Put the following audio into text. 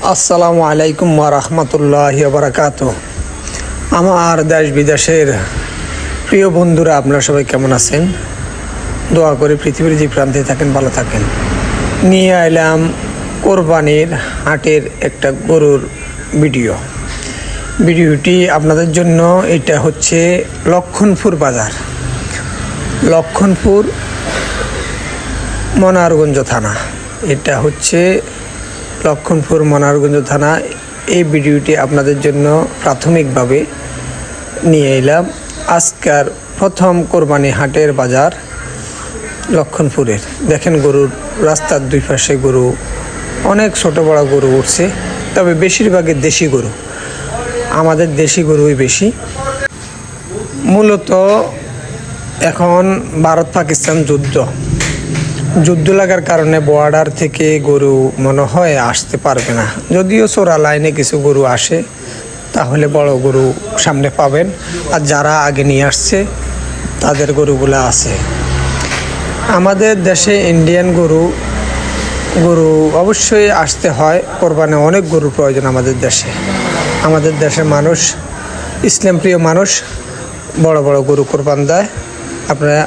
আসসালামু আলাইকুম ওয়া রাহমাতুল্লাহি ওয়া বারাকাতুহু। আমার দেশ বিদেশের প্রিয় বন্ধুরা, আপনারা সবাই কেমন আছেন? দোয়া করে পৃথিবীর যে প্রান্তে থাকেন ভালো থাকেন। নিয়ে এলাম কোরবানির হাটের একটা গরুর ভিডিওটি আপনাদের জন্য। এটা হচ্ছে লক্ষণপুর বাজার, লক্ষণপুর মনারগঞ্জ থানা। এটা হচ্ছে লক্ষণপুর মনারগঞ্জ থানা। এই ভিডিওটি আপনাদের জন্য প্রাথমিকভাবে নিয়ে এলাম। আজকের প্রথম কোরবানি হাটের বাজার লক্ষণপুরের। দেখেন গরুর রাস্তার দুই পাশে গরু, অনেক ছোট বড় গরু উঠছে, তবে বেশিরভাগই দেশি গরু। আমাদের দেশি গরুই বেশি। মূলত এখন ভারত পাকিস্তান যুদ্ধ লাগার কারণে বর্ডার থেকে গরু মনে হয় আসতে পারবে না। যদিও চোরা লাইনে কিছু গরু আসে, তাহলে বড় গরু সামনে পাবেন। আর যারা আগে নিয়ে আসছে তাদের গরুগুলো আছে। আমাদের দেশে ইন্ডিয়ান গরু অবশ্যই আসতে হয়। কোরবানে অনেক গরুর প্রয়োজন আমাদের দেশের মানুষ, ইসলাম প্রিয় মানুষ বড় বড় গরু কোরবান দেয়। আপনারা